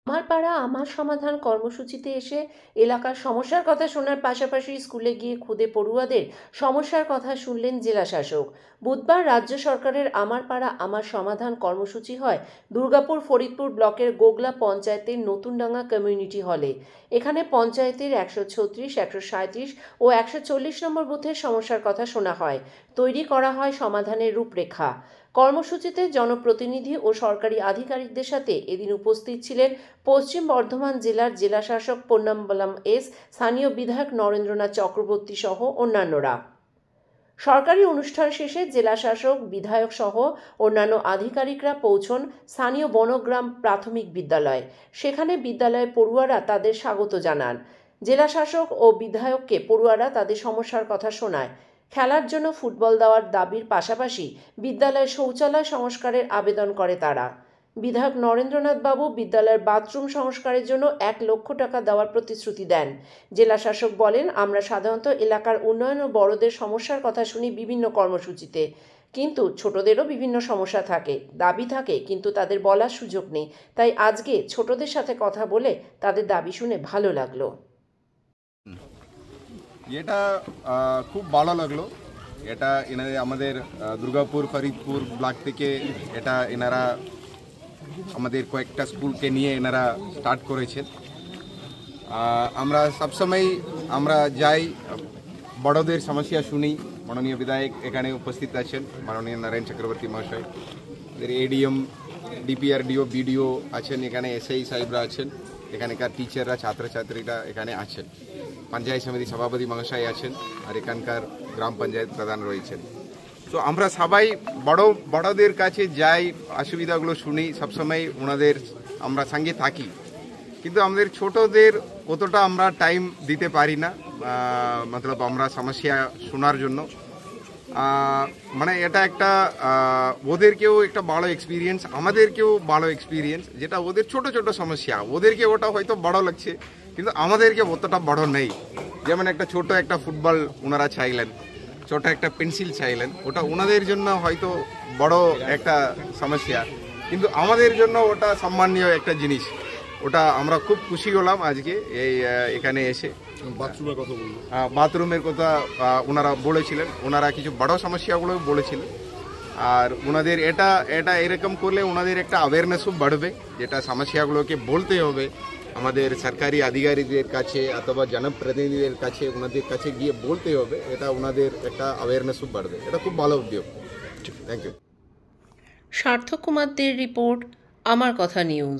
আমার পাড়া আমার সমাধান কর্মসূচিতে এসে এলাকার সমস্যার কথা শোনার পাশাপাশি স্কুলে গিয়ে খুদে পড়ুয়াদের সমস্যার কথা শুনলেন জেলা শাসক। বুধবার রাজ্য সরকারের আমার পাড়া আমার সমাধান কর্মসূচি হয় দুর্গাপুর ফরিদপুর ব্লকের গোগলা পঞ্চায়েতের নতুনডাঙ্গা কমিউনিটি হলে। এখানে পঞ্চায়েতের 136, 137 ও 140 নম্বর বুথের সমস্যার কথা শোনা হয়, তৈরি করা হয় সমাধানের রূপরেখা। কর্মসূচিতে জনপ্রতিনিধি ও সরকারি আধিকারিকদের সাথে এদিন উপস্থিত ছিলেন পশ্চিম বর্ধমান জেলার জেলাশাসক পন্নাম্বলাম এস, স্থানীয় বিধায়ক নরেন্দ্রনাথ চক্রবর্তী সহ অন্যান্যরা। সরকারি অনুষ্ঠান শেষে জেলাশাসক, বিধায়ক সহ অন্যান্য আধিকারিকরা পৌঁছন স্থানীয় বনগ্রাম প্রাথমিক বিদ্যালয়। সেখানে বিদ্যালয়ের পড়ুয়ারা তাদের স্বাগত জানান। জেলাশাসক ও বিধায়ককে পড়ুয়ারা তাদের সমস্যার কথা শোনায়। খেলার জন্য ফুটবল দেওয়ার দাবির পাশাপাশি বিদ্যালয়ের শৌচালয় সংস্কারের আবেদন করে তারা। বিধায়ক নরেন্দ্রনাথ বাবু বিদ্যালয়ের বাথরুম সংস্কারের জন্য 1 লক্ষ টাকা দেওয়ার প্রতিশ্রুতি দেন। জেলাশাসক বলেন, আমরা সাধারণত এলাকার উন্নয়ন ও বড়দের সমস্যার কথা শুনি বিভিন্ন কর্মসূচিতে, কিন্তু ছোটদেরও বিভিন্ন সমস্যা থাকে, দাবি থাকে, কিন্তু তাদের বলার সুযোগ নেই। তাই আজকে ছোটদের সাথে কথা বলে তাদের দাবি শুনে ভালো লাগলো। এটা খুব ভালো লাগলো। এটা এনাদের আমাদের দুর্গাপুর ফরিদপুর ব্লক থেকে এটা এনারা আমাদের কয়েকটা স্কুলকে নিয়ে এনারা স্টার্ট করেছেন। আমরা সবসময় আমরা যাই, বড়দের সমস্যা শুনি। মাননীয় বিধায়ক এখানে উপস্থিত আছেন, মাননীয় নারায়ণ চক্রবর্তী মহাশয়, আমাদের এডিএম, ডিপিআরডিও, বিডিও আছেন, এখানে এসআই সাহেবরা আছেন, এখানকার টিচাররা, ছাত্রছাত্রীরা এখানে আছেন, পঞ্চায়েত সমিতি সভাপতি মহাশয় আছেন, আর এখানকার গ্রাম পঞ্চায়েত প্রধান রয়েছেন। তো আমরা সবাই বড়দের কাছে যাই, অসুবিধাগুলো শুনি, সবসময় ওনাদের আমরা সঙ্গে থাকি, কিন্তু আমাদের ছোটদের অতটা আমরা টাইম দিতে পারি না, মতলব আমরা সমস্যা শোনার জন্য। মানে এটা একটা ওদেরকেও একটা ভালো এক্সপিরিয়েন্স, আমাদেরকেও ভালো এক্সপিরিয়েন্স। যেটা ওদের ছোট ছোট সমস্যা, ওদেরকে ওটা হয়তো বড় লাগছে, কিন্তু আমাদেরকে অতটা বড় নেই। যেমন একটা ছোট একটা ফুটবল ওনারা চাইলেন, ছোট একটা পেন্সিল চাইলেন, ওটা ওনাদের জন্য হয়তো বড় একটা সমস্যা, কিন্তু আমাদের জন্য ওটা সম্মানীয় একটা জিনিস। ওটা আমরা খুব খুশি হলাম আজকে এই এখানে এসে। বাথরুমের কথা ওনারা বলেছিলেন, ওনারা কিছু বড় সমস্যাগুলো বলেছিলেন, আর ওনাদের এটা এরকম করলে ওনাদের একটা অ্যাওয়ারনেসও বাড়বে, যেটা সমস্যাগুলোকে বলতে হবে আমাদের সরকারি আধিকারিকদের কাছে অথবা জনপ্রতিনিধিদের কাছে, ওনাদের কাছে গিয়ে বলতে হবে, এটা ওনাদের একটা অ্যাওয়ারনেসও বাড়বে। এটা খুব ভালো উদ্যোগ। Thank you. সার্থক কুমারদের রিপোর্ট, আমার কথা নিউজ।